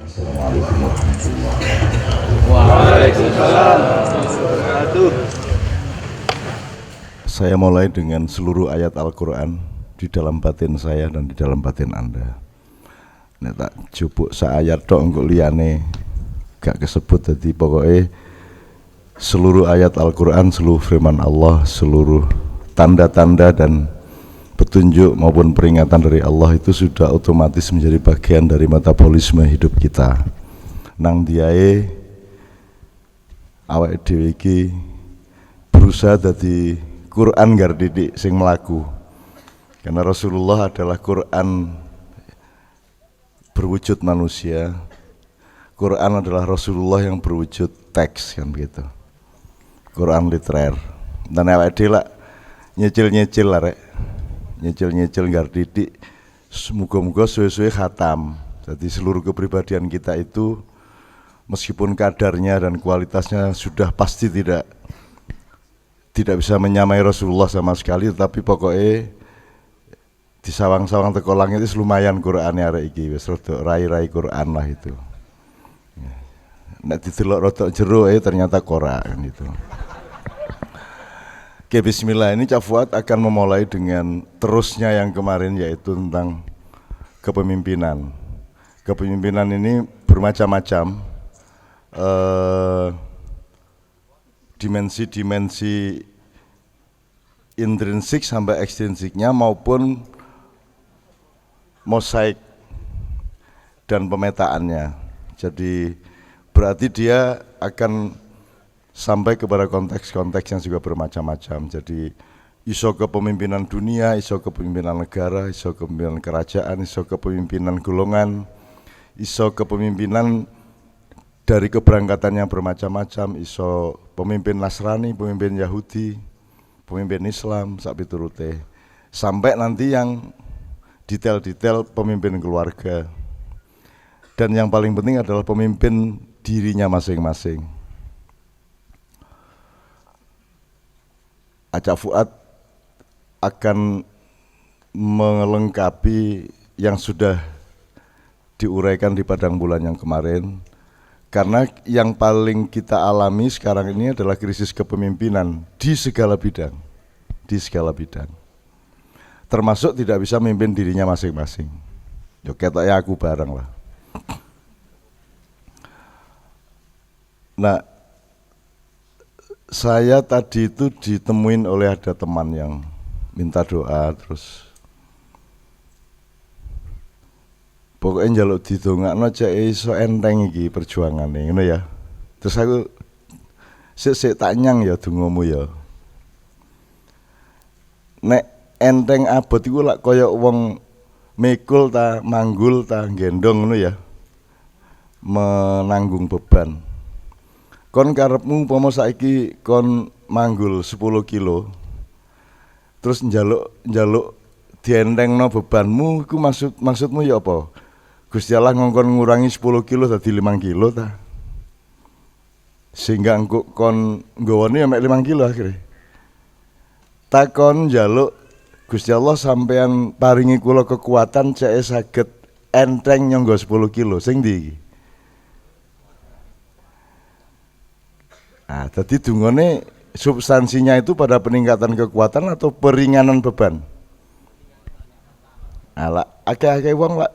Assalamualaikum warahmatullahi Waalaikumsalam warahmatullahi. Saya mulai dengan seluruh ayat Al-Quran di dalam batin saya dan di dalam batin Anda. Nek tak jupuk ayat tok engko liyane gak kesebut, jadi pokoknya seluruh ayat Al-Quran, seluruh firman Allah, seluruh tanda-tanda dan petunjuk maupun peringatan dari Allah itu sudah otomatis menjadi bagian dari metabolisme hidup kita. Nang diae awake dhewe iki berusaha dadi Quran gar didik sing mlaku. Karena Rasulullah adalah Quran berwujud manusia. Quran adalah Rasulullah yang berwujud teks, kan begitu. Quran literer. Dan awake dhewe lak nyicil-nyicil lah rek. Nyicil-nyicil gar didik, semoga-moga suwe-suwe khatam. Jadi seluruh kepribadian kita itu meskipun kadarnya dan kualitasnya sudah pasti tidak bisa menyamai Rasulullah sama sekali, tetapi pokoknya di sawang-sawang teko langit itu lumayan Quran ya arek iki, wis rada rai-rai Quran lah itu. Nek didelok rada jero ternyata Quran kan itu. Oke, bismillah, ini Cak Fuad akan memulai dengan terusnya yang kemarin, yaitu tentang kepemimpinan. Kepemimpinan ini bermacam-macam, dimensi-dimensi intrinsik sampai ekstrinsiknya maupun mosaik dan pemetaannya. Jadi berarti dia akan sampai kepada konteks-konteks yang juga bermacam-macam. Jadi iso kepemimpinan dunia, iso kepemimpinan negara, iso kepemimpinan kerajaan, iso kepemimpinan golongan, iso kepemimpinan dari keberangkatan yang bermacam-macam, iso pemimpin Nasrani, pemimpin Yahudi, pemimpin Islam, sak piturute. Sampai nanti yang detail-detail pemimpin keluarga. Dan yang paling penting adalah pemimpin dirinya masing-masing. Cak Fuad akan melengkapi yang sudah diuraikan di Padang Bulan yang kemarin, karena yang paling kita alami sekarang ini adalah krisis kepemimpinan di segala bidang, termasuk tidak bisa memimpin dirinya masing-masing. Yo ketoknya aku bareng lah. Nah, saya tadi itu ditemuin oleh ada teman yang minta doa, terus pokoknya njaluk didongakno cek iso enteng iki perjuangane, ngono ya. Terus aku sik tak nyang ya dongamu ya. Nek enteng abot iku lak kaya wong mikul ta, manggul ta, gendong ngono ya. Menanggung beban. Kon karepmu umpama saiki kon manggul 10 kilo, terus njaluk dientengno bebanmu, iku maksudmu ya apa? Gusti Allah ngongkon ngurangi 10 kilo dadi 5 kilo ta? Sehingga engko kon nggawane mek 5 kilo akhirnya. Takon njaluk Gusti Allah sampean paringi kula kekuatan cek saged enteng nyangga 10 kilo, sing ndi iki? Nah, jadi dungane substansinya itu pada peningkatan kekuatan atau peringanan beban? Ala akeh-akeh wong lak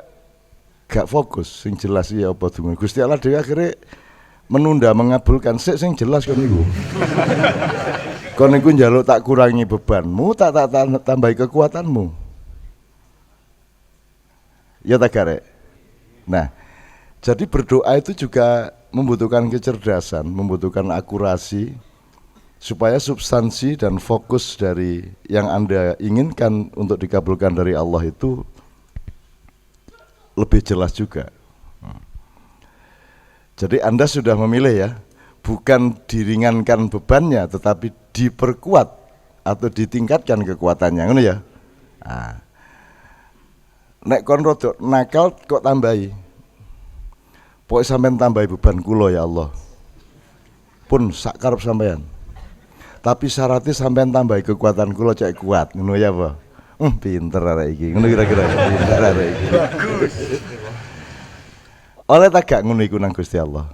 gak fokus, sing jelas ya apa dungane. Gusti Allah dhewe akhirnya menunda mengabulkan sing jelas kon niku. Kon niku njaluk tak kurangi bebanmu, tak tambahi kekuatanmu. Ya tak garek. Nah, jadi berdoa itu juga membutuhkan kecerdasan, membutuhkan akurasi, supaya substansi dan fokus dari yang Anda inginkan untuk dikabulkan dari Allah itu lebih jelas juga. Jadi Anda sudah memilih ya, bukan diringankan bebannya, tetapi diperkuat atau ditingkatkan kekuatannya, ngono ya. Nah, nek kon rodok nakal kok tambahi. Pokoknya sampean tambahi beban kula ya Allah. Pun sak karep sampean. Tapi syaratnya sampean tambahi kekuatan kula cek kuat, ngono ya apa? Pinter arek iki. Ngono kira-kira pinter arek iki. Bagus. Oleh tak gak ngono iku nang Gusti Allah.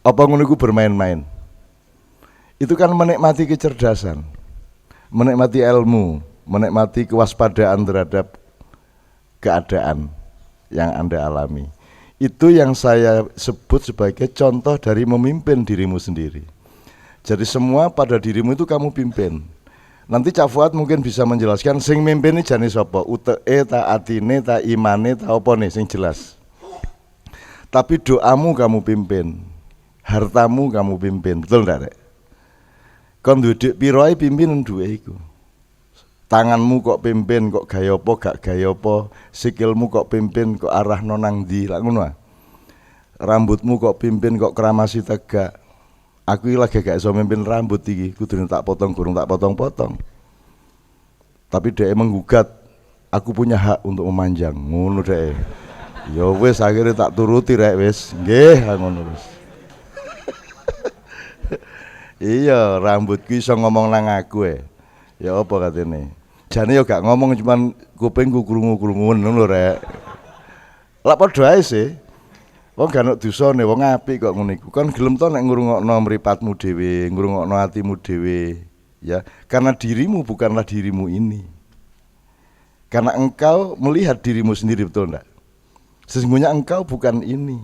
Apa ngono iku bermain-main? Itu kan menikmati kecerdasan, menikmati ilmu, menikmati kewaspadaan terhadap keadaan yang Anda alami. Itu yang saya sebut sebagai contoh dari memimpin dirimu sendiri. Jadi semua pada dirimu itu kamu pimpin. Nanti Cak Fuad mungkin bisa menjelaskan sing mimpin ini jane sapa, uteke ta atine ta imane ta apa nih sing jelas. Tapi doamu kamu pimpin, hartamu kamu pimpin, betul ndak Rek? Kon duwe piro ae pimpin duwe iku. Tanganmu kok pimpin, kok gaya apa gak gaya apa, sikilmu kok pimpin, kok arahno nang ndi, lak ngono. Rambutmu kok pimpin, kok kramasi tegak. Aku iki lagi gak iso mimpin rambut iki, kudune tak potong gurung tak potong-potong. Tapi dhek menggugat, aku punya hak untuk memanjang, ngono dhek. Ya wis akhirnya tak turuti rek wis. Nggih, ngono wis. Iya, rambutku iso ngomong nang aku ya apa katene. Jane yo gak ngomong cuman kupingku krungu-krungu ngono rek. Lah padha ae sih. Wong gak ono dosane, wong apik kok ngono iku. Kon gelem to nek ngrungokno mripatmu dhewe, ngrungokno atimu dhewe, ya. Karena dirimu bukanlah dirimu ini. Karena engkau melihat dirimu sendiri, betul enggak? Sesungguhnya engkau bukan ini.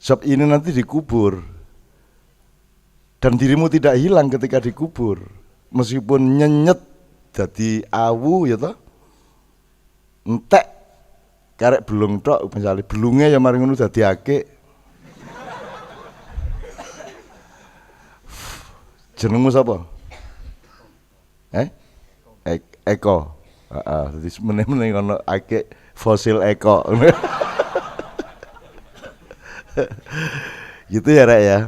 Sebab ini nanti dikubur. Dan dirimu tidak hilang ketika dikubur. Meskipun nyenyet jadi awu ya toh. Entek karek belung tok misalnya belunge ya mari ngono dadi akik. Jenengmu sapa? Eko. Heeh, dadi meneh-meneh ono akik fosil Eko. Gitu ya Rek ya.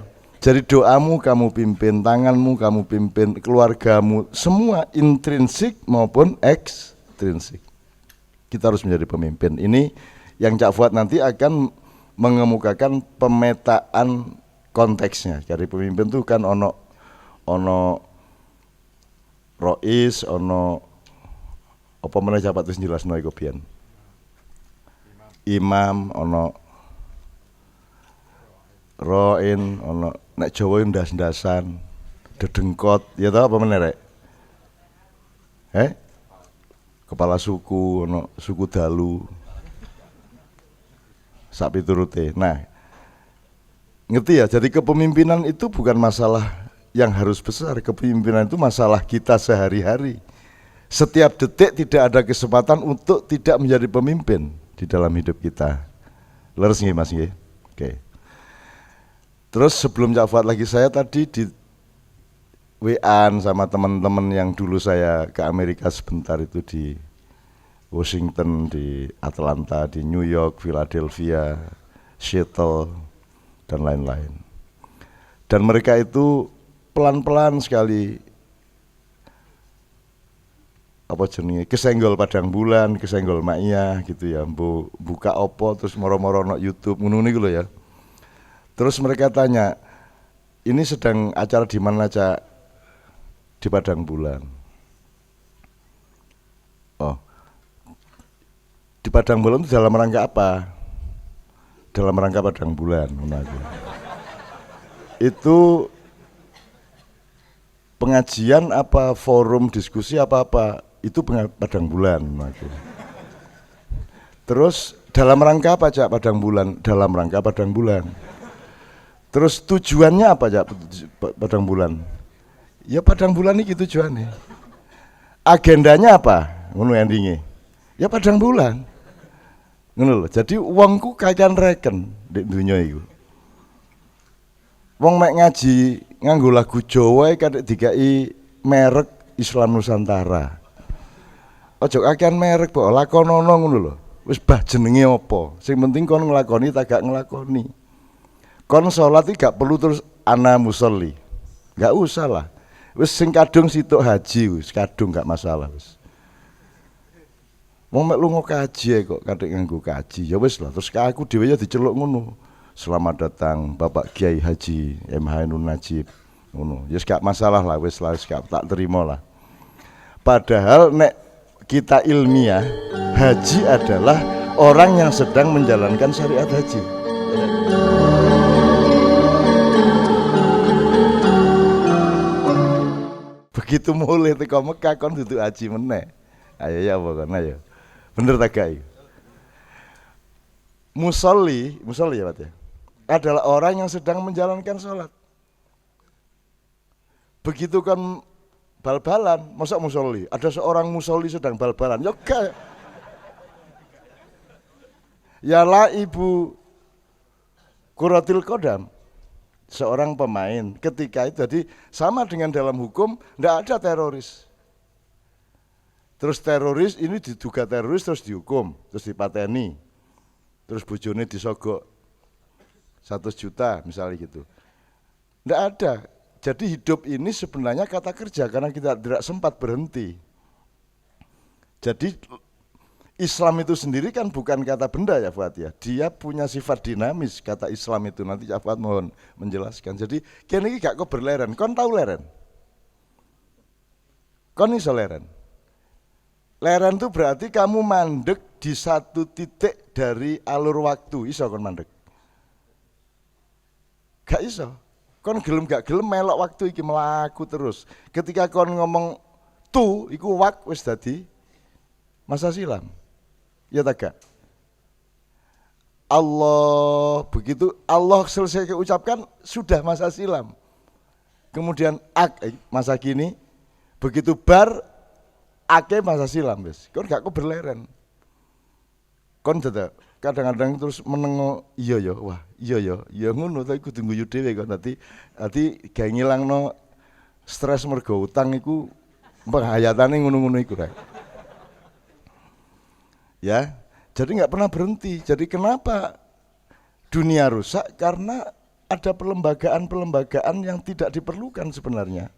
Jadi doamu kamu pimpin, tanganmu kamu pimpin, keluargamu, semua intrinsik maupun ekstrinsik. Kita harus menjadi pemimpin. Ini yang Cak Fuad nanti akan mengemukakan pemetaan konteksnya. Jadi pemimpin itu kan ono rois, ono apa meneh jabat wis jelasno iku biyen. Imam, ono roin, ono nek Jawa ndas-ndasan, dedengkot, ya tau apa meneh Rek? Kepala suku, ono suku dalu. Sak piturute. Nah, ngerti ya, jadi kepemimpinan itu bukan masalah yang harus besar, kepemimpinan itu masalah kita sehari-hari. Setiap detik tidak ada kesempatan untuk tidak menjadi pemimpin di dalam hidup kita. Leres nggih Mas nggih? Oke. Terus sebelum Cak Fuad lagi, saya tadi di WA-an sama teman-teman yang dulu saya ke Amerika sebentar itu di Washington, di Atlanta, di New York, Philadelphia, Seattle, dan lain-lain. Dan mereka itu pelan-pelan sekali apa jenenge kesenggol padang bulan, kesenggol maiyah gitu ya, buka opo terus moro-moro no YouTube ngono niku lho ya. Terus mereka tanya, ini sedang acara di mana Cak? Di Padang Bulan. Oh, di Padang Bulan itu dalam rangka apa? Dalam rangka Padang Bulan. Itu pengajian apa forum diskusi apa-apa, itu Padang Bulan. Terus dalam rangka apa Cak Padang Bulan? Dalam rangka Padang Bulan. Terus tujuannya apa Cak Padang Bulan? Ya Padang Bulan ini tujuannya. Agendanya apa? Ngono endinge. Ya Padang Bulan. Ngono lho. Jadi wongku kakean reken di dunia iku. Wong mek ngaji nganggo lagu Jawa kadek dikai merek Islam Nusantara. Ojo kakean merek kok lakonono ngono lho. Wis bah jenenge apa? Sing penting kon nglakoni tak gak nglakoni. Kon sholat iki gak perlu terus ana musolli. Gak usah lah. Wis sing kadung situk haji wis kadung gak masalah wis. Wong mek lunga kaji kok kadek nganggo kaji. Ya wis lah terus aku dhewe ya diceluk ngono. Selamat datang Bapak Kiai Haji MH Ainun Najib ngono. Ya gak masalah lah wis gak tak terima lah. Padahal nek kita ilmiah, haji adalah orang yang sedang menjalankan syariat haji. Begitu mulai teko Mekah kon duduk haji meneh. Ayo ya apa kon ayo. Bener tak gak? Musolli ya Pak ya. Adalah orang yang sedang menjalankan sholat. Begitu kan bal-balan, masa musolli? Ada seorang musolli sedang bal-balan, ya gak. Ya lah ibu Kuratil Qadam, seorang pemain ketika itu, jadi sama dengan dalam hukum, tidak ada teroris. Terus teroris ini diduga teroris terus dihukum, terus dipateni, terus bojone disogok 100 juta misalnya gitu. Tidak ada. Jadi hidup ini sebenarnya kata kerja karena kita tidak sempat berhenti. Jadi Islam itu sendiri kan bukan kata benda ya Fuad ya. Dia punya sifat dinamis kata Islam itu. Nanti ya Fuad mohon menjelaskan. Jadi kini gak kok berleren. Kon tahu leren? Kon iso leren? Leren itu berarti kamu mandek di satu titik dari alur waktu. Iso kon mandek? Gak iso. Kon gelem gak gelem melok waktu iki melaku terus. Ketika kon ngomong tu, iku wak wis dadi masa silam. Ya tak gak? Allah, begitu Allah selesai keucapkan sudah masa silam. Kemudian masa kini, begitu bar ake masa silam wis. Kon gak kok berleren. Kon dadak kadang-kadang terus menengo iya ya, wah iya ya ngono tapi kudu guyu dhewe kok dadi gawe ngilangno stres mergo utang iku penghayatane ngono-ngono iku rek. Ya, jadi nggak pernah berhenti. Jadi kenapa dunia rusak? Karena ada pelembagaan yang tidak diperlukan sebenarnya.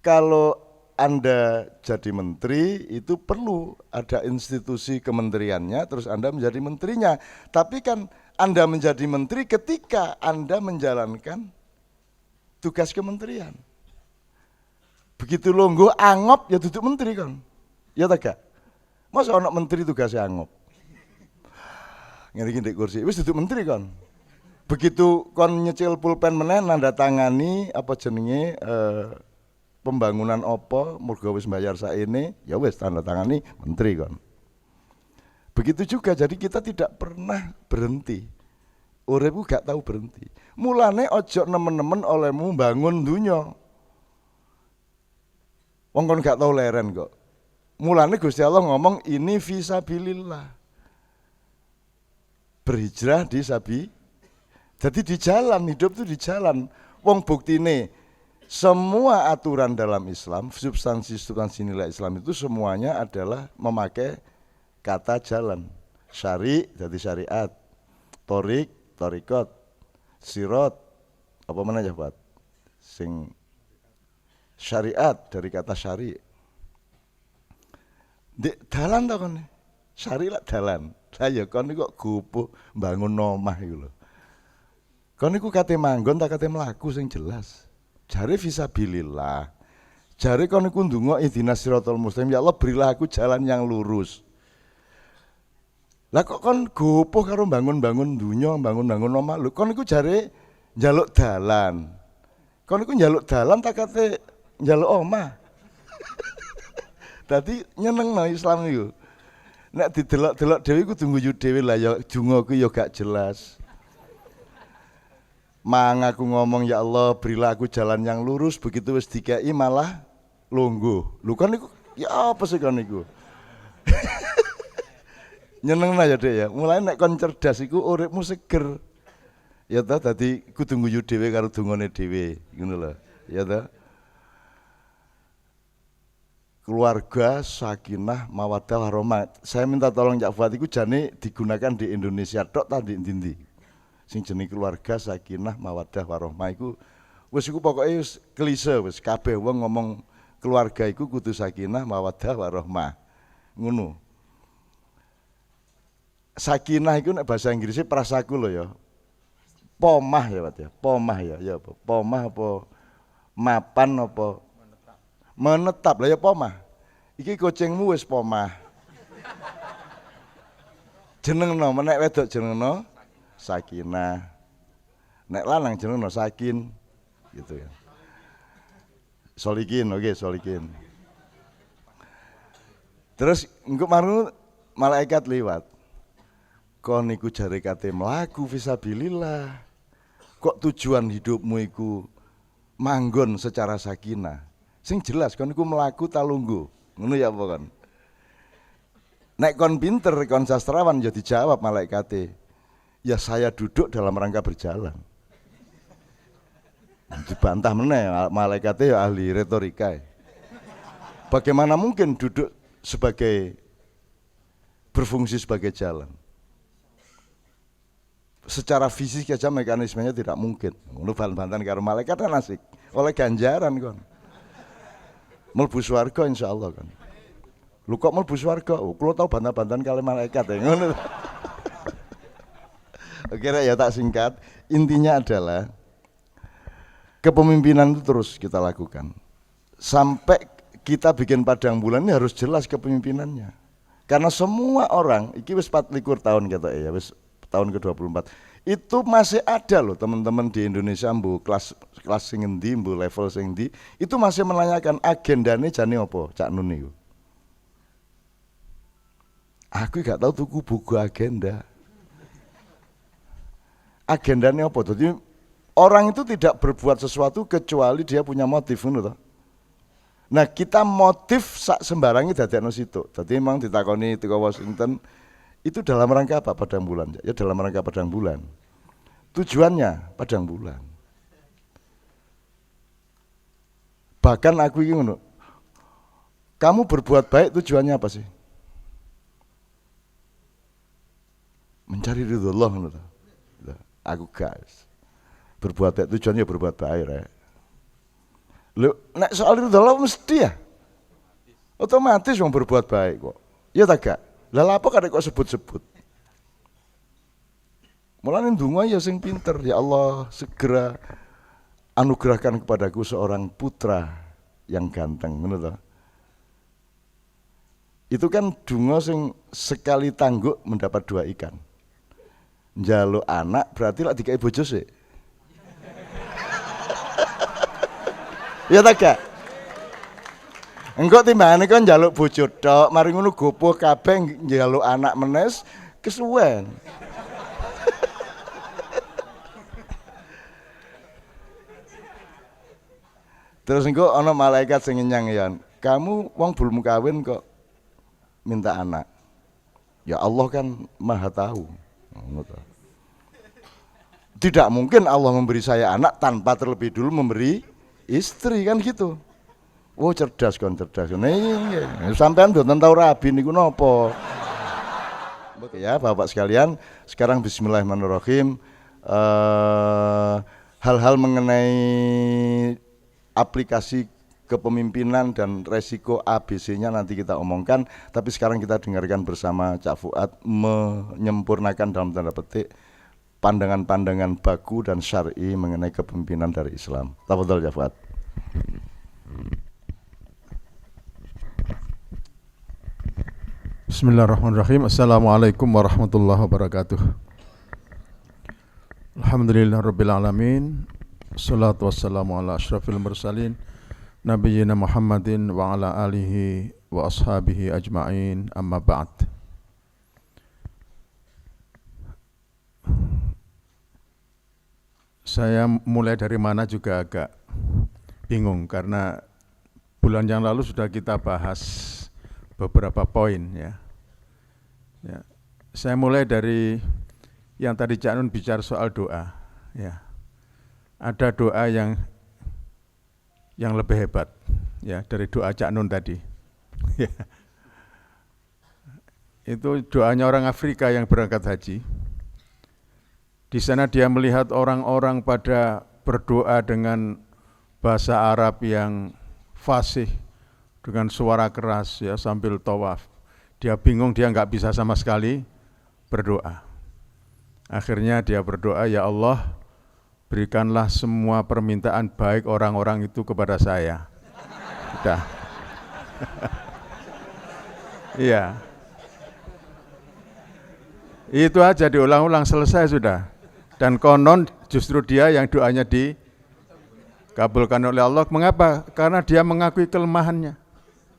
Kalau Anda jadi menteri itu perlu ada institusi kementeriannya, terus Anda menjadi menterinya. Tapi kan Anda menjadi menteri ketika Anda menjalankan tugas kementerian. Begitu longgo angop ya duduk menteri kan. Ya tak gak? Masa anak menteri tugasnya angop? Ngeri ndek kursi, wis duduk menteri kan. Begitu kon nyecil pulpen meneh nanda tangani apa jenenge pembangunan opo mergo wis bayar saene ya wis tanda tangani menteri kon. Begitu juga jadi kita tidak pernah berhenti. Uripku gak tahu berhenti. Mulane ojo nemen-nemen olehmu bangun dunya. Wong kon gak tahu leren kok. Mulane Gusti Allah ngomong ini fisabilillah. Berhijrah di sabi. Jadi di jalan, hidup itu di jalan. Wong buktine semua aturan dalam Islam, substansi nilai Islam itu semuanya adalah memakai kata jalan. Syari jadi syariat, torik, torikot, sirot, apa mana ya Pak? Sing syariat dari kata syari. Di dalan ta kon. Syari lah dalan. Lah ya kon kok gupuh bangun omah iku lho. Kon niku kate manggon ta kate mlaku sing jelas. Jare fisabilillah. Jare kon niku ndonga ihdinas siratal mustaqim, ya Allah berilah aku jalan yang lurus. Lah kok kon gopoh karo bangun-bangun dunya, bangun-bangun omah lho. Kon niku jare njaluk dalan. Kon niku njaluk dalan tak kate njaluk omah. Dadi nyenengno Islam niku. Nek didelok-delok dhewe kudu guyu dhewe lah ya dongaku ya gak jelas. Mang aku ngomong ya Allah berilah aku jalan yang lurus, begitu wis dikei malah lungguh. Lho kan niku ya apa sih kan niku? Nyenengna ya Dek ya. Mulai nek kon cerdas iku uripmu seger. Ya ta dadi kudu guyu dhewe karo dongane dhewe, ngono lho. Ya ta. Keluarga sakinah mawaddah warahmah. Saya minta tolong Cak Fuad iku jane digunakan di Indonesia tok ta di ndi-ndi. Sing jenenge keluarga sakinah mawaddah warahmah iku wis iku pokoke wis klise wis kabeh wong ngomong keluarga iku kudu sakinah mawaddah warahmah. Ngono. Sakinah iku nek bahasa Inggrisnya prasaku lho ya. Pomah ya Pak ya. Pomah ya, ya apa? Pomah apa mapan apa menetap lah ya pomah. Iki kucingmu wis pomah. jenengno, nek wedok jenengno Sakinah. Nek lanang jenengno Sakin gitu ya. Solikin, oke, Solikin. Terus engko marung malaikat liwat. Kon niku jare kate mlaku fisabilillah. Kok tujuan hidupmu iku manggon secara sakinah. Sing jelas kon niku mlaku ta lungguh. Ngono ya apa kon? Nek kon pinter, kon sastrawan ya dijawab malaikate. Ya saya duduk dalam rangka berjalan. Dibantah meneh malaikate ya ahli retorika. Bagaimana mungkin duduk sebagai berfungsi sebagai jalan? Secara fisik aja mekanismenya tidak mungkin. Ngono bantan karo malaikat kan asik. Oleh ganjaran kon. Mlebu swarga insyaallah kan. Lu kok mlebu swarga? Oh, kulo tau bantan-bantan kali malaikat ya ngono. Oke ya tak singkat, intinya adalah kepemimpinan itu terus kita lakukan. Sampai kita bikin padang bulan ini harus jelas kepemimpinannya. Karena semua orang, iki wis 24 tahun kata ya, wis tahun ke-24. Itu masih ada loh teman-teman di Indonesia mbu kelas sing endi, mbu level sing endi, itu masih menanyakan agendane jane apa, Cak Nun niku. Aku gak tahu tuku buku agenda. Agendane apa? Jadi orang itu tidak berbuat sesuatu kecuali dia punya motif ngono toh. Nah, kita motif sak sembarangi dadekno situ. Dadi memang ditakoni teko Washington itu dalam rangka apa padang bulan? Ya dalam rangka padang bulan. Tujuannya padang bulan. Bahkan aku ini ngono. Kamu berbuat baik tujuannya apa sih? Mencari ridho Allah ngono to. Aku guys. Berbuat baik tujuannya berbuat baik rek. Lho, nek soal ridho Allah mesti ya. Otomatis wong berbuat baik kok. Ya tak gak? Lah apa kadek kok sebut-sebut? Mulane ndonga ya sing pinter, ya Allah segera anugerahkan kepadaku seorang putra yang ganteng, ngono to. Itu kan donga sing sekali tangguk mendapat 2 ikan. Njaluk anak berarti lak dikai bojo sik. Ya tak gak? Engko timbangane kon njaluk bojo tok, mari ngono gopoh kabeh njaluk anak menes kesuwen. Terus engko ana malaikat sing ngenyang ya. Kamu wong belum kawin kok minta anak. Ya Allah kan Maha tahu. Tidak mungkin Allah memberi saya anak tanpa terlebih dulu memberi istri kan gitu. Oh cerdas kon cerdas. Nih sampean mboten tau rabi niku napa? Oke ya Bapak sekalian, sekarang bismillahirrahmanirrahim. Hal-hal mengenai aplikasi kepemimpinan dan resiko ABC-nya nanti kita omongkan, tapi sekarang kita dengarkan bersama Cak Fuad menyempurnakan dalam tanda petik pandangan-pandangan baku dan syar'i mengenai kepemimpinan dari Islam. Tafadhol Cak Fuad. Bismillahirrahmanirrahim. Assalamualaikum warahmatullahi wabarakatuh. Alhamdulillahirabbil alamin. Wassalatu wassalamu ala asyrafil mursalin nabiyyina Muhammadin wa ala alihi wa ashabihi ajma'in, amma ba'd. Saya mulai dari mana juga agak bingung karena bulan yang lalu sudah kita bahas beberapa poin ya. Saya mulai dari yang tadi Cak Nun bicara soal doa ya. Ada doa yang lebih hebat ya dari doa Cak Nun tadi. Itu doanya orang Afrika yang berangkat haji. Di sana dia melihat orang-orang pada berdoa dengan bahasa Arab yang fasih, dengan suara keras ya sambil tawaf. Dia bingung, dia nggak bisa sama sekali berdoa. Akhirnya dia berdoa, ya Allah, berikanlah semua permintaan baik orang-orang itu kepada saya. Sudah. Iya. Itu aja diulang-ulang, selesai sudah. Dan konon justru dia yang doanya dikabulkan oleh Allah. Mengapa? Karena dia mengakui kelemahannya.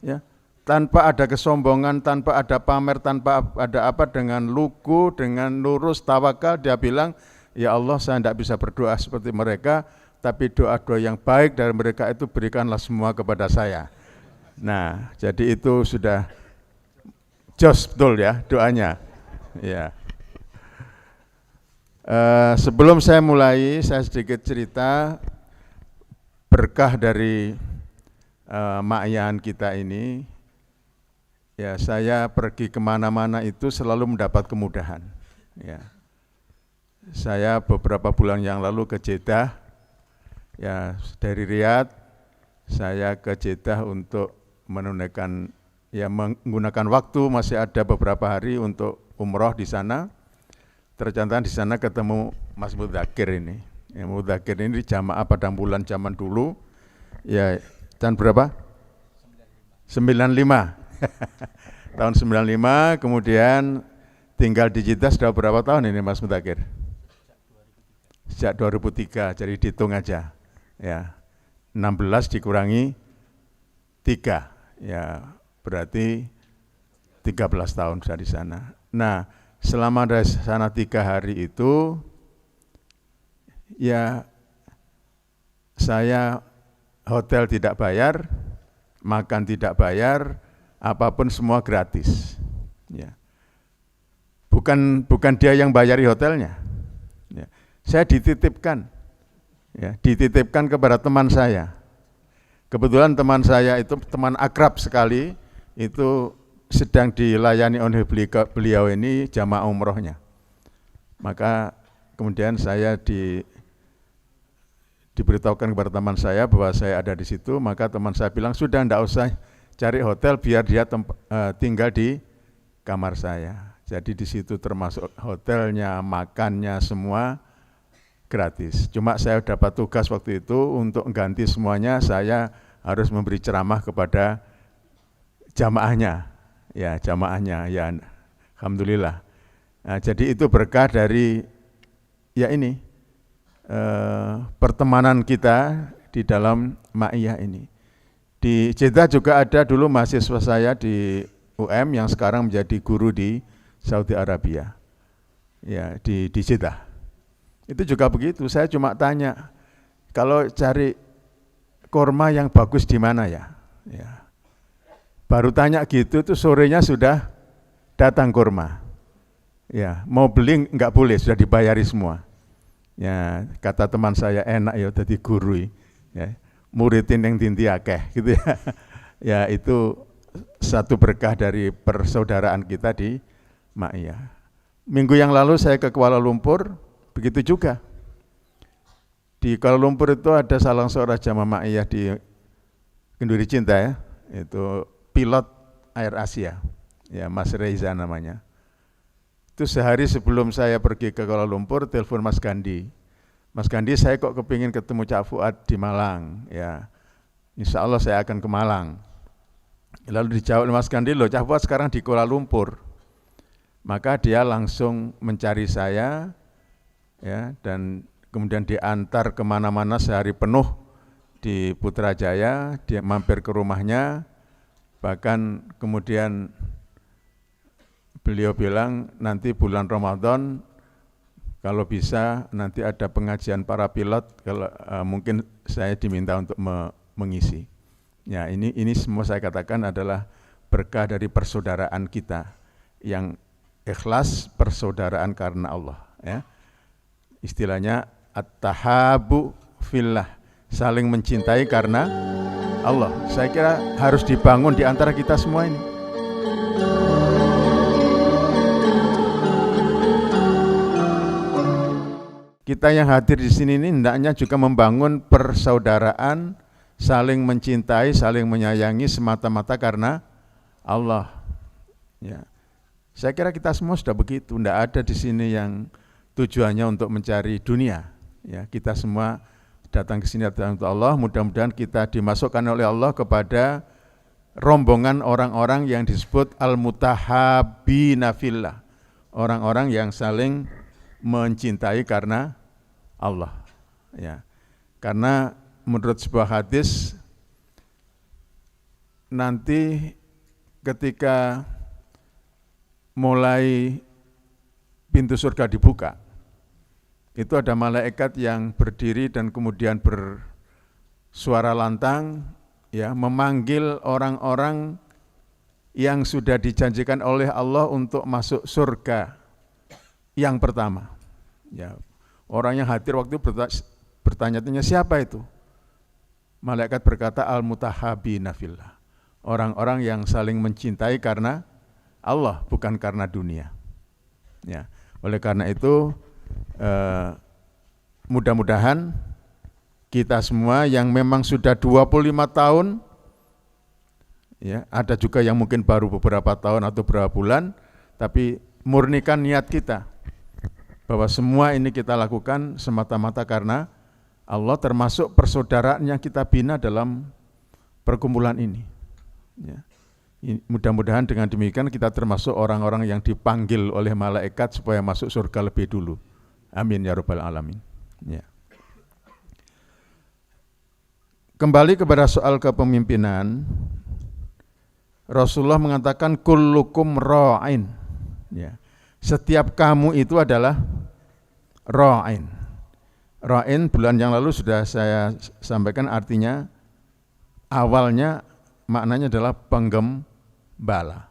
Ya. Tanpa ada kesombongan, tanpa ada pamer, tanpa ada apa, dengan lugu, dengan lurus, tawakal, dia bilang, ya Allah, saya tidak bisa berdoa seperti mereka, tapi doa-doa yang baik dari mereka itu berikanlah semua kepada saya. Nah, jadi itu sudah jos betul ya doanya. Ya. Sebelum saya mulai, saya sedikit cerita berkah dari Ma'iyaan kita ini. Ya, saya pergi kemana-mana itu selalu mendapat kemudahan. Ya. Saya beberapa bulan yang lalu ke Jeddah, ya dari Riyadh, saya ke Jeddah untuk menunaikan, ya menggunakan waktu, masih ada beberapa hari untuk umroh di sana. Ternyata di sana ketemu Mas Mudzakkir ini. Ya, Mudzakkir ini jamaah Padang Bulan zaman dulu, ya tahun berapa? 95. Tahun 95, kemudian tinggal di Jeddah sudah berapa tahun ini Mas Mudzakkir? Sejak 2003, jadi dihitung aja. Ya, 16 dikurangi 3, ya berarti 13 tahun sudah di sana. Nah, selama dari sana 3 hari itu, ya saya hotel tidak bayar, makan tidak bayar, apapun semua gratis. Ya. Bukan dia yang bayari hotelnya. Ya. Saya dititipkan, ya, dititipkan kepada teman saya. Kebetulan teman saya itu teman akrab sekali, itu sedang dilayani oleh beliau ini jamaah umrohnya. Maka kemudian saya diberitahukan kepada teman saya bahwa saya ada di situ, maka teman saya bilang sudah enggak usah cari hotel, biar dia tinggal di kamar saya. Jadi di situ termasuk hotelnya, makannya, semua gratis. Cuma saya dapat tugas waktu itu untuk ganti semuanya, saya harus memberi ceramah kepada jamaahnya. Ya, jamaahnya, ya alhamdulillah. Nah, jadi itu berkah dari ya ini pertemanan kita di dalam Ma'iyah ini. Di Jeddah juga ada dulu mahasiswa saya di UM yang sekarang menjadi guru di Saudi Arabia. Ya, di Jeddah. Itu juga begitu, saya cuma tanya, kalau cari korma yang bagus di mana ya? Ya. Baru tanya gitu tuh sorenya sudah datang korma. Ya, mau beli enggak boleh, sudah dibayari semua. Ya, kata teman saya, enak ya jadi guru. Ya. Muridin yang dinti akeh gitu ya. Ya, itu satu berkah dari persaudaraan kita di Ma'iyah. Minggu yang lalu saya ke Kuala Lumpur, begitu juga. Di Kuala Lumpur itu ada salah seorang jamaah Ma'iyah di Kenduri Cinta ya, itu pilot Air Asia, ya Mas Reza namanya. Itu sehari sebelum saya pergi ke Kuala Lumpur, telepon Mas Gandhi. Mas Gandhi, saya kok kepingin ketemu Cak Fuad di Malang, ya insya Allah saya akan ke Malang. Lalu dijawab Mas Gandhi, loh Cak Fuad sekarang di Kuala Lumpur. Maka dia langsung mencari saya, ya, dan kemudian diantar kemana-mana sehari penuh di Putrajaya, dia mampir ke rumahnya, bahkan kemudian beliau bilang nanti bulan Ramadan kalau bisa nanti ada pengajian para pilot, kalau mungkin saya diminta untuk mengisi. Ya, ini semua saya katakan adalah berkah dari persaudaraan kita yang ikhlas, persaudaraan karena Allah. Ya. Istilahnya at-tahabu fillah, saling mencintai karena Allah. Saya kira harus dibangun di antara kita semua ini. Kita yang hadir di sini ini hendaknya juga membangun persaudaraan, saling mencintai, saling menyayangi semata-mata karena Allah. Ya. Saya kira kita semua sudah begitu, tidak ada di sini yang tujuannya untuk mencari dunia. Ya, kita semua datang ke sini untuk Allah, mudah-mudahan kita dimasukkan oleh Allah kepada rombongan orang-orang yang disebut al-mutahabbina fillah, orang-orang yang saling mencintai karena Allah. Ya. Karena menurut sebuah hadis, nanti ketika mulai pintu surga dibuka, itu ada malaikat yang berdiri dan kemudian bersuara lantang, ya, memanggil orang-orang yang sudah dijanjikan oleh Allah untuk masuk surga yang pertama. Ya, orang yang hadir waktu itu bertanya-tanya, siapa itu? Malaikat berkata, al-mutahabina fillah, orang-orang yang saling mencintai karena Allah, bukan karena dunia. Ya, oleh karena itu mudah-mudahan kita semua yang memang sudah 25 tahun, ya, ada juga yang mungkin baru beberapa tahun atau beberapa bulan, tapi murnikan niat kita bahwa semua ini kita lakukan semata-mata karena Allah, termasuk persaudaraan yang kita bina dalam perkumpulan ini. Ya. Mudah-mudahan dengan demikian kita termasuk orang-orang yang dipanggil oleh malaikat supaya masuk surga lebih dulu. Amin ya rabbal alamin. Ya. Kembali kepada soal kepemimpinan, Rasulullah mengatakan kullukum ra'in. Ya. Setiap kamu itu adalah ra'in. Ra'in bulan yang lalu sudah saya sampaikan, artinya awalnya maknanya adalah penggembala.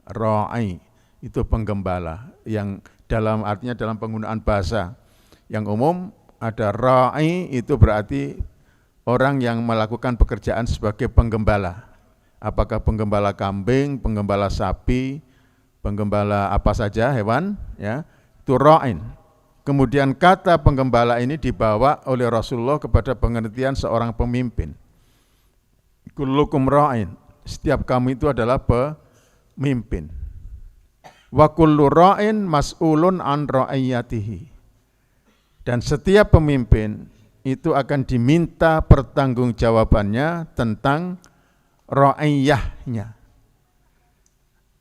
Ra'i itu penggembala, yang artinya dalam penggunaan bahasa yang umum ada ra'i itu berarti orang yang melakukan pekerjaan sebagai penggembala. Apakah penggembala kambing, penggembala sapi, penggembala apa saja hewan, ya, itu ra'in. Kemudian kata penggembala ini dibawa oleh Rasulullah kepada pengertian seorang pemimpin. Kullukum ra'in, setiap kamu itu adalah pemimpin. Wa kullu ra'in mas'ulun an ra'iyatihi. Dan setiap pemimpin itu akan diminta pertanggungjawabannya tentang ra'iyahnya,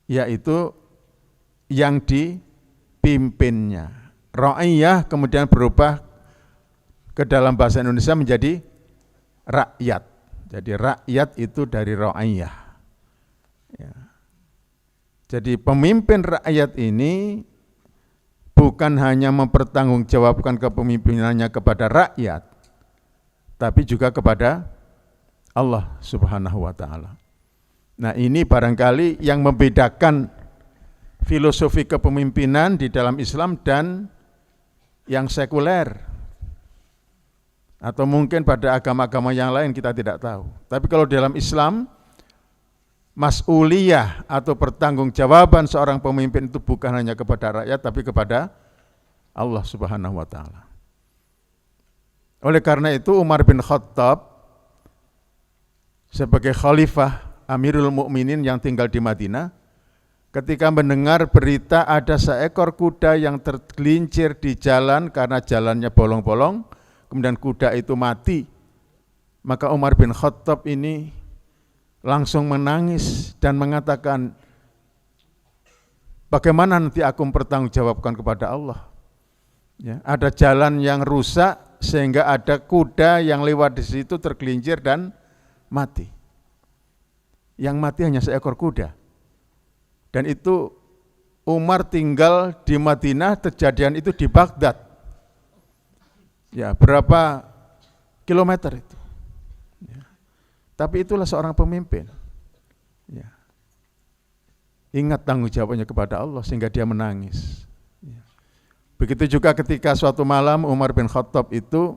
yaitu yang dipimpinnya. Ra'iyah kemudian berubah ke dalam bahasa Indonesia menjadi rakyat. Jadi rakyat itu dari ra'iyah. Ya. Jadi pemimpin rakyat ini bukan hanya mempertanggungjawabkan kepemimpinannya kepada rakyat, tapi juga kepada Allah Subhanahu wa ta'ala. Nah, ini barangkali yang membedakan filosofi kepemimpinan di dalam Islam dan yang sekuler. Atau mungkin pada agama-agama yang lain kita tidak tahu. Tapi kalau dalam Islam, mas'uliyah atau pertanggungjawaban seorang pemimpin itu bukan hanya kepada rakyat, tapi kepada Allah Subhanahu wa ta'ala. Oleh karena itu Umar bin Khattab sebagai khalifah Amirul Mukminin yang tinggal di Madinah, ketika mendengar berita ada seekor kuda yang tergelincir di jalan karena jalannya bolong-bolong, kemudian kuda itu mati, maka Umar bin Khattab ini langsung menangis dan mengatakan, bagaimana nanti aku mempertanggungjawabkan kepada Allah? Ya, ada jalan yang rusak sehingga ada kuda yang lewat di situ tergelincir dan mati. Yang mati hanya seekor kuda. Dan itu Umar tinggal di Madinah, kejadian itu di Baghdad. Ya, berapa kilometer itu? Ya. Tapi itulah seorang pemimpin. Ya. Ingat tanggung jawabnya kepada Allah sehingga dia menangis. Ya. Begitu juga ketika suatu malam Umar bin Khattab itu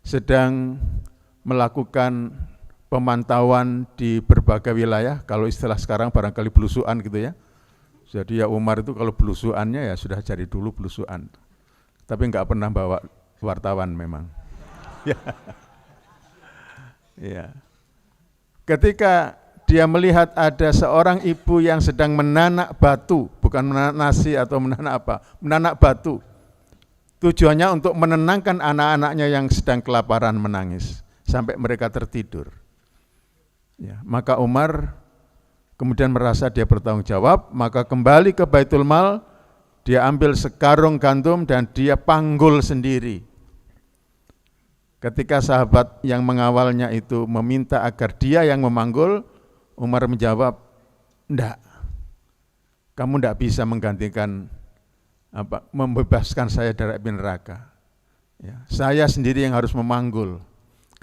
sedang melakukan pemantauan di berbagai wilayah, kalau istilah sekarang barangkali belusuan gitu ya. Jadi ya Umar itu kalau belusuannya ya sudah dari dulu belusuan. Tapi enggak pernah bawa wartawan memang. Ya. Ketika dia melihat ada seorang ibu yang sedang menanak batu, bukan menanak nasi atau menanak apa, menanak batu. Tujuannya untuk menenangkan anak-anaknya yang sedang kelaparan menangis sampai mereka tertidur. Ya, maka Umar kemudian merasa dia bertanggung jawab, maka kembali ke Baitul Mal Dia ambil sekarung gandum dan dia panggul sendiri. Ketika sahabat yang mengawalnya itu meminta agar dia yang memanggul, Umar menjawab, "Enggak, kamu enggak bisa menggantikan membebaskan saya dari api neraka. Ya, saya sendiri yang harus memanggul,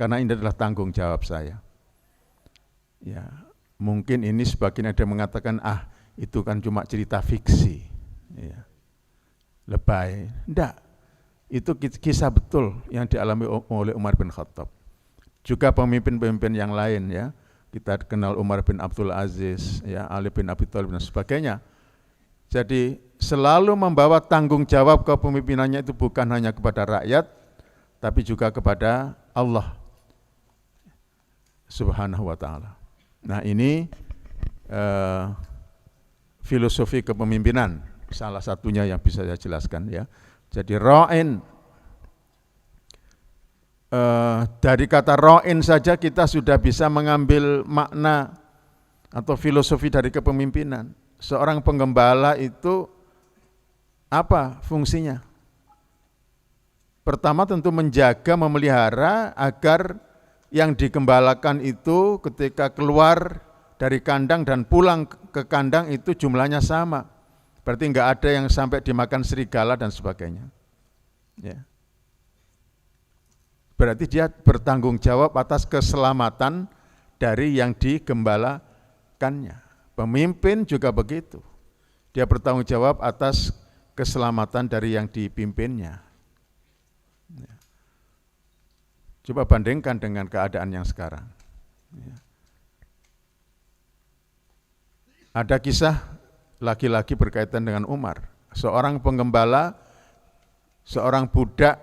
karena ini adalah tanggung jawab saya." Ya, mungkin ini sebagian ada yang mengatakan, itu kan cuma cerita fiksi, ya, lebay. Enggak. Itu kisah betul yang dialami oleh Umar bin Khattab. Juga pemimpin-pemimpin yang lain, ya. Kita kenal Umar bin Abdul Aziz, ya, Ali bin Abi Thalib dan sebagainya. Jadi selalu membawa tanggung jawab kepemimpinannya itu bukan hanya kepada rakyat, tapi juga kepada Allah Subhanahu wa ta'ala. Nah, ini filosofi kepemimpinan, salah satunya yang bisa saya jelaskan, ya. Jadi ra'in, dari kata ra'in saja kita sudah bisa mengambil makna atau filosofi dari kepemimpinan. Seorang penggembala itu apa fungsinya? Pertama tentu menjaga, memelihara agar yang digembalakan itu ketika keluar dari kandang dan pulang ke kandang itu jumlahnya sama. Berarti enggak ada yang sampai dimakan serigala dan sebagainya. Ya. Berarti dia bertanggung jawab atas keselamatan dari yang digembalakannya. Pemimpin juga begitu. Dia bertanggung jawab atas keselamatan dari yang dipimpinnya. Ya. Coba bandingkan dengan keadaan yang sekarang. Ya. Ada kisah laki-laki berkaitan dengan Umar. Seorang penggembala, seorang budak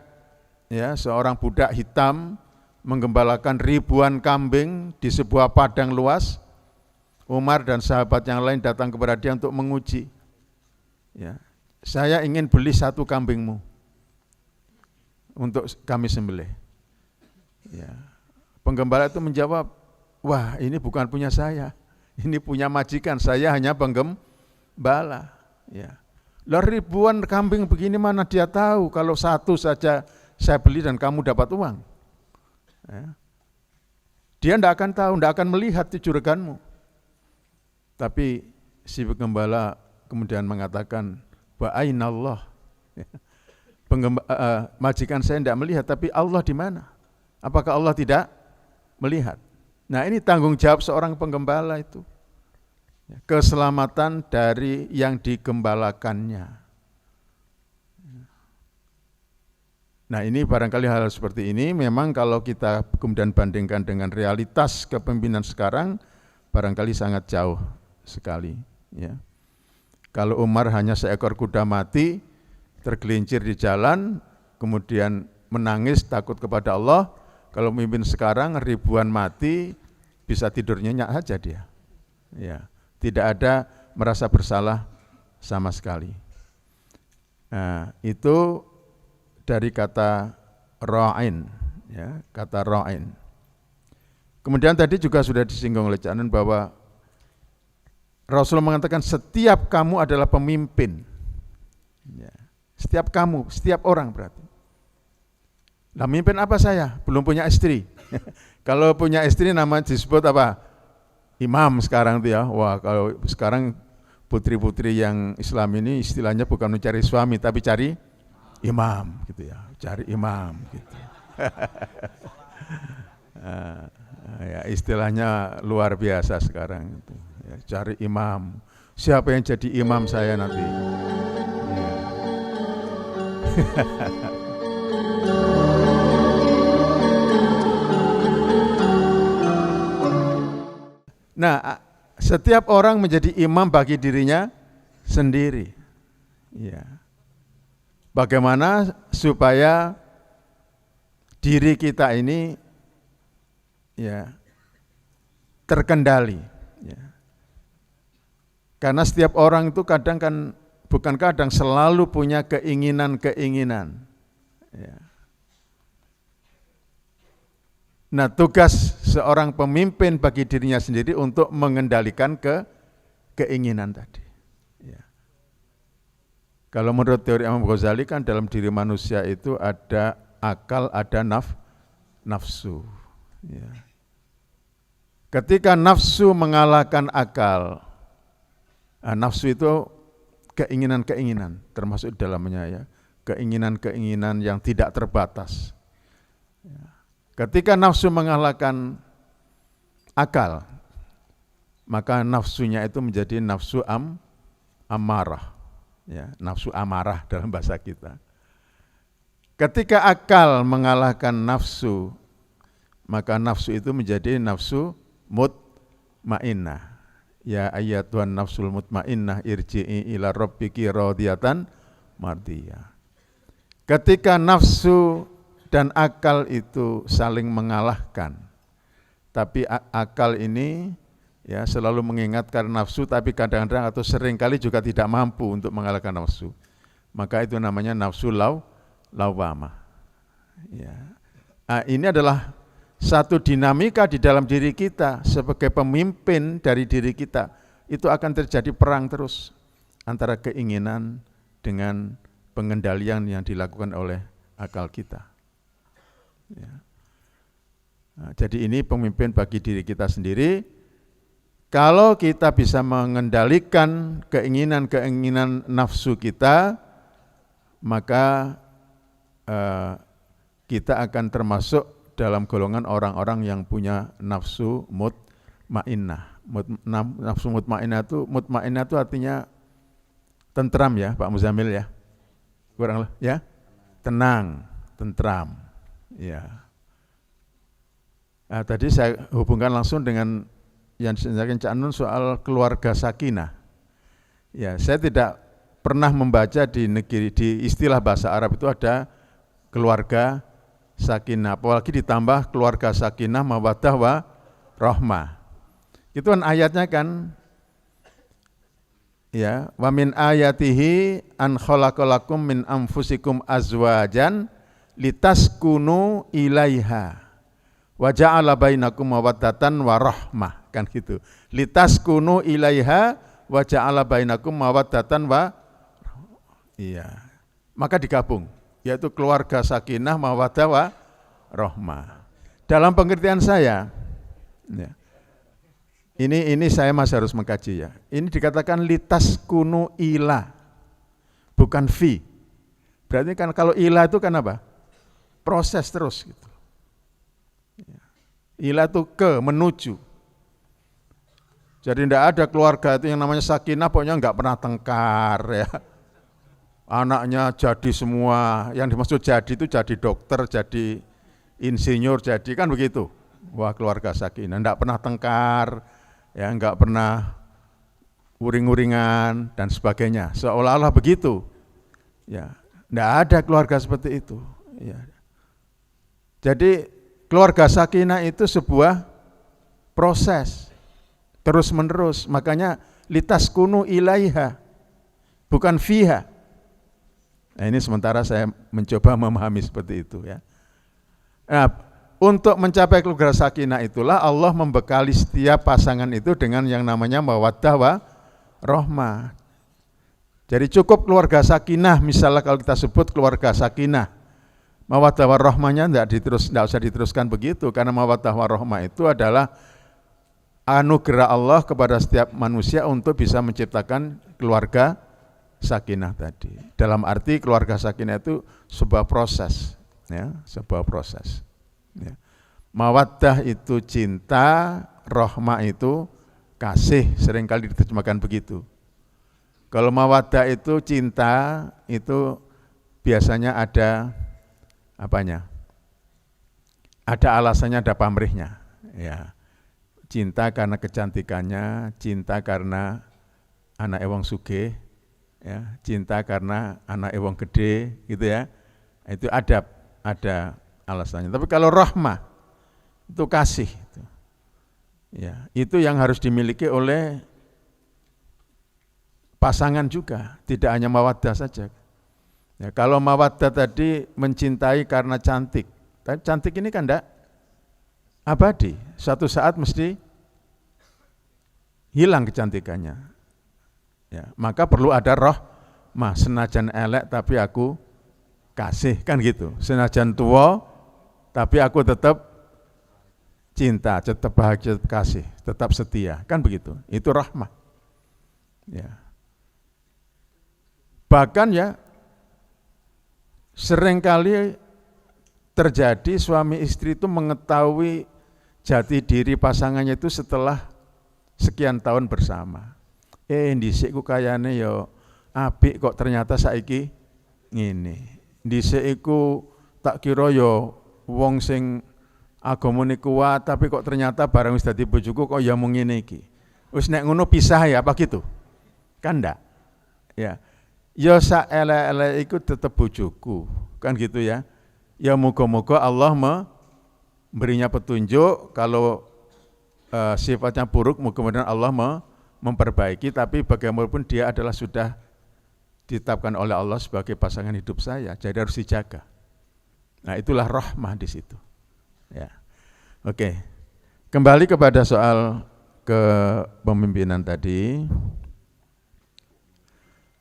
hitam menggembalakan ribuan kambing di sebuah padang luas. Umar dan sahabat yang lain datang kepada dia untuk menguji. Ya, saya ingin beli 1 kambingmu untuk kami sembelih. Ya. Penggembala itu menjawab, "Wah, ini bukan punya saya, ini punya majikan, saya hanya penggembala." Ya. Lah ribuan kambing begini mana dia tahu kalau 1 saja saya beli dan kamu dapat uang. Ya. Dia tidak akan tahu, tidak akan melihat juraganmu. Tapi si penggembala kemudian mengatakan, "Wa ainallah." Majikan saya tidak melihat, tapi Allah di mana? Apakah Allah tidak melihat? Nah, ini tanggung jawab seorang penggembala itu. Keselamatan dari yang digembalakannya. Nah, ini barangkali hal seperti ini memang kalau kita kemudian bandingkan dengan realitas kepemimpinan sekarang, barangkali sangat jauh sekali. Ya. Kalau Umar hanya seekor kuda mati, tergelincir di jalan, kemudian menangis takut kepada Allah. Kalau pemimpin sekarang ribuan mati, bisa tidur nyenyak saja dia. Ya. Tidak ada merasa bersalah sama sekali. Nah, itu dari kata ra'in, ya, kata ra'in. Kemudian tadi juga sudah disinggung oleh Cak Nun bahwa Rasulullah mengatakan setiap kamu adalah pemimpin. Ya. Setiap kamu, setiap orang berarti. Nah, memimpin apa saya? Belum punya istri. Kalau punya istri namanya disebut apa? Imam sekarang tuh ya. Wah, kalau sekarang putri-putri yang Islam ini istilahnya bukan mencari suami tapi cari imam gitu ya. Cari imam gitu. Ya, istilahnya luar biasa sekarang itu. Ya, cari imam. Siapa yang jadi imam saya nanti? Ya. Nah, setiap orang menjadi imam bagi dirinya sendiri. Ya. Bagaimana supaya diri kita ini ya terkendali. Ya. Karena setiap orang itu kadang kan, bukan kadang, selalu punya keinginan-keinginan. Ya. Nah, tugas seorang pemimpin bagi dirinya sendiri untuk mengendalikan keinginan tadi. Ya. Kalau menurut teori Imam Ghazali kan dalam diri manusia itu ada akal, ada nafsu. Ya. Ketika nafsu mengalahkan akal, nafsu itu keinginan-keinginan, termasuk di dalamnya ya, keinginan-keinginan yang tidak terbatas. Ketika nafsu mengalahkan akal, maka nafsunya itu menjadi nafsu amarah, ya, nafsu amarah dalam bahasa kita. Ketika akal mengalahkan nafsu, maka nafsu itu menjadi nafsu mutmainnah. Ya ayyatuhan nafsul mutmainnah irji'i ila rabbiki radiyatan mardiyah. Ketika nafsu dan akal itu saling mengalahkan, tapi akal ini ya selalu mengingatkan nafsu, tapi kadang-kadang atau seringkali juga tidak mampu untuk mengalahkan nafsu. Maka itu namanya nafsu lawamah. Ya. Ini adalah satu dinamika di dalam diri kita sebagai pemimpin dari diri kita. Itu akan terjadi perang terus antara keinginan dengan pengendalian yang dilakukan oleh akal kita. Ya. Jadi ini pemimpin bagi diri kita sendiri. Kalau kita bisa mengendalikan keinginan-keinginan nafsu kita, maka kita akan termasuk dalam golongan orang-orang yang punya nafsu mutmainnah. Nafsu mutmainnah itu artinya tentram ya, Pak Muzamil ya. Kurang ya? Tenang, tentram. Ya. Tadi saya hubungkan langsung dengan yang disampaikan Cak Nun soal keluarga sakinah. Ya, saya tidak pernah membaca di istilah bahasa Arab itu ada keluarga sakinah, apalagi ditambah keluarga sakinah mawaddah wa rahmah. Itu kan ayatnya kan ya, wa min ayatihi an khalaqalakum min anfusikum azwajan litaskunu ilaiha wa ja'ala bainakum mawaddatan wa rahmah, kan gitu. Litaskunu ilaiha wa ja'ala bainakum mawaddatan wa iya. Maka digabung, yaitu keluarga sakinah mawaddah wa rahmah. Dalam pengertian saya, ya, ini saya masih harus mengkaji ya. Ini dikatakan litaskunu ila, bukan fi. Berarti kan kalau ila itu kan apa? Proses terus gitu. Ila itu menuju. Jadi tidak ada keluarga itu yang namanya sakinah, pokoknya enggak pernah tengkar ya. Anaknya jadi semua, yang dimaksud jadi itu jadi dokter, jadi insinyur, jadi kan begitu. Wah, keluarga sakinah, enggak pernah tengkar, ya enggak pernah uring-uringan dan sebagainya. Seolah-olah begitu. Ya, enggak ada keluarga seperti itu. Ya. Jadi keluarga sakinah itu sebuah proses terus-menerus, makanya litaskunu ilaiha, bukan fiha. Nah, ini sementara saya mencoba memahami seperti itu ya. Nah, untuk mencapai keluarga sakinah itulah Allah membekali setiap pasangan itu dengan yang namanya mawaddah wa rahmah. Jadi cukup keluarga sakinah, misalnya kalau kita sebut keluarga sakinah, mawaddah warahmahnya enggak usah diteruskan begitu, karena mawaddah warahmah itu adalah anugerah Allah kepada setiap manusia untuk bisa menciptakan keluarga sakinah tadi. Dalam arti keluarga sakinah itu sebuah proses, ya, sebuah proses. Ya. Mawaddah itu cinta, rahmah itu kasih, seringkali diterjemahkan begitu. Kalau mawaddah itu cinta, itu biasanya ada apanya? Ada alasannya, ada pamrihnya. Ya. Cinta karena kecantikannya, cinta karena anak wong sugih, ya, cinta karena anak wong gede, gitu ya. Itu ada alasannya. Tapi kalau rahmah itu kasih, ya, itu yang harus dimiliki oleh pasangan juga, tidak hanya mawaddah saja. Ya, kalau mawaddah tadi mencintai karena cantik, tapi cantik ini kan enggak abadi, suatu saat mesti hilang kecantikannya. Ya, maka perlu ada rahmah, senajan elek tapi aku kasih, kan gitu. Senajan tua tapi aku tetap cinta, tetap bahagia, tetap kasih, tetap setia, kan begitu. Itu rahmah. Ya. Bahkan ya seringkali terjadi suami istri itu mengetahui jati diri pasangannya itu setelah sekian tahun bersama. Ndhisik ku kayane ya apik kok ternyata saiki ngene. Ndhisik iku tak kira ya wong sing agamane kuat tapi kok ternyata bareng wis dadi bojoku kok ya mung ngene iki. Wis nek ngono pisah ya apa gitu. Kan ndak? Ya. Ya sak elek-elek iku tetep bojoku. Kan gitu ya. Ya moga-moga Allah memberinya petunjuk, kalau sifatnya buruk mudah-mudahan Allah memperbaiki, tapi bagaimanapun dia adalah sudah ditetapkan oleh Allah sebagai pasangan hidup saya, jadi harus dijaga. Nah, itulah rahmah di situ. Ya. Oke. Kembali kepada soal kepemimpinan tadi.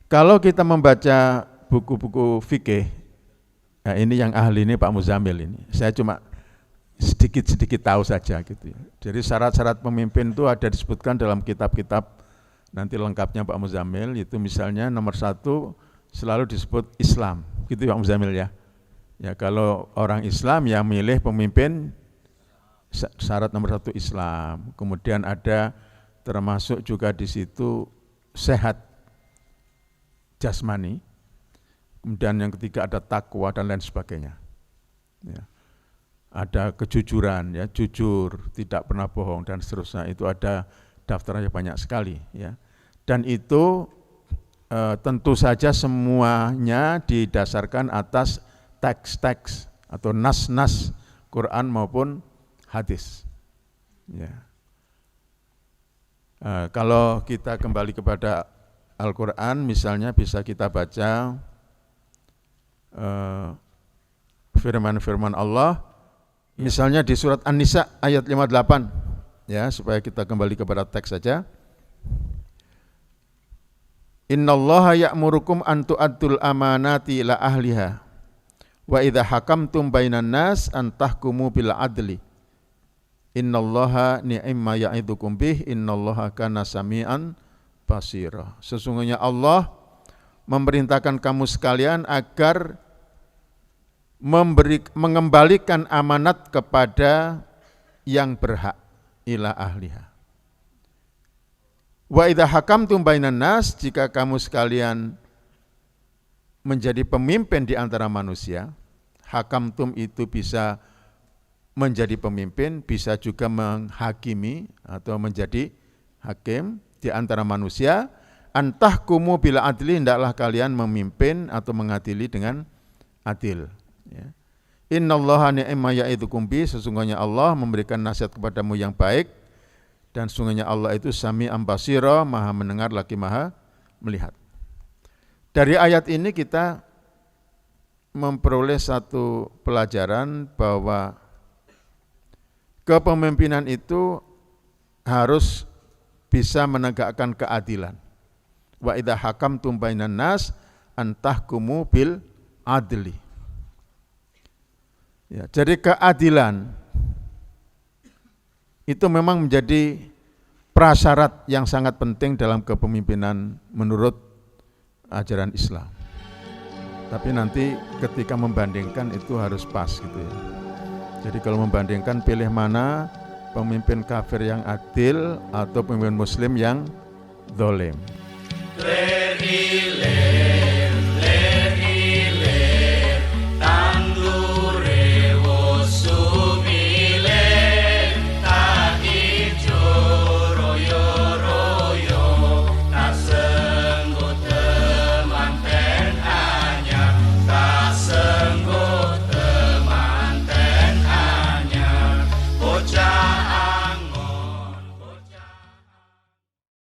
Kalau kita membaca buku-buku fikih, nah ini yang ahli ini Pak Muzamil ini. Saya cuma sedikit-sedikit tahu saja gitu ya. Jadi syarat-syarat pemimpin itu ada disebutkan dalam kitab-kitab, nanti lengkapnya Pak Muzamil, itu misalnya nomor 1 selalu disebut Islam, gitu ya Pak Muzamil ya. Ya kalau orang Islam yang milih pemimpin, syarat nomor 1 Islam. Kemudian ada termasuk juga di situ sehat jasmani. Kemudian yang ketiga ada takwa dan lain sebagainya. Ya. Ada kejujuran, ya, jujur, tidak pernah bohong dan seterusnya. Itu ada daftarnya banyak sekali, ya. Dan itu tentu saja semuanya didasarkan atas teks-teks atau nas-nas Quran maupun hadis. Ya. Kalau kita kembali kepada Al-Quran, misalnya bisa kita baca firman-firman Allah, misalnya di surat An-Nisa ayat 58, ya, supaya kita kembali kepada teks saja. Innallaha ya'murukum an tu'addul amanati ila ahliha wa idza hakamtum bainan nas an tahkumu bil adli. Innallaha ni'ma ya'idukum bih innallaha kana sami'an basira. Sesungguhnya Allah memerintahkan kamu sekalian agar mengembalikan amanat kepada yang berhak ila ahliha. Wa idza hakamtum bainan nas, jika kamu sekalian menjadi pemimpin di antara manusia, hakamtum itu bisa menjadi pemimpin, bisa juga menghakimi atau menjadi hakim di antara manusia, antahkumu bila adli, hendaklah kalian memimpin atau mengadili dengan adil. Ya. Innallaha ni'ma ya'idukum bi, sesungguhnya Allah memberikan nasihat kepadamu yang baik, dan sesungguhnya Allah itu sami'an basira, maha mendengar lagi maha melihat. Dari ayat ini kita memperoleh satu pelajaran bahwa kepemimpinan itu harus bisa menegakkan keadilan. Wa idza hakamtum bainan nas an tahkumu bil adli. Ya, jadi keadilan itu memang menjadi prasyarat yang sangat penting dalam kepemimpinan menurut ajaran Islam. Tapi nanti ketika membandingkan itu harus pas gitu ya. Jadi kalau membandingkan pilih mana, pemimpin kafir yang adil atau pemimpin muslim yang zalim.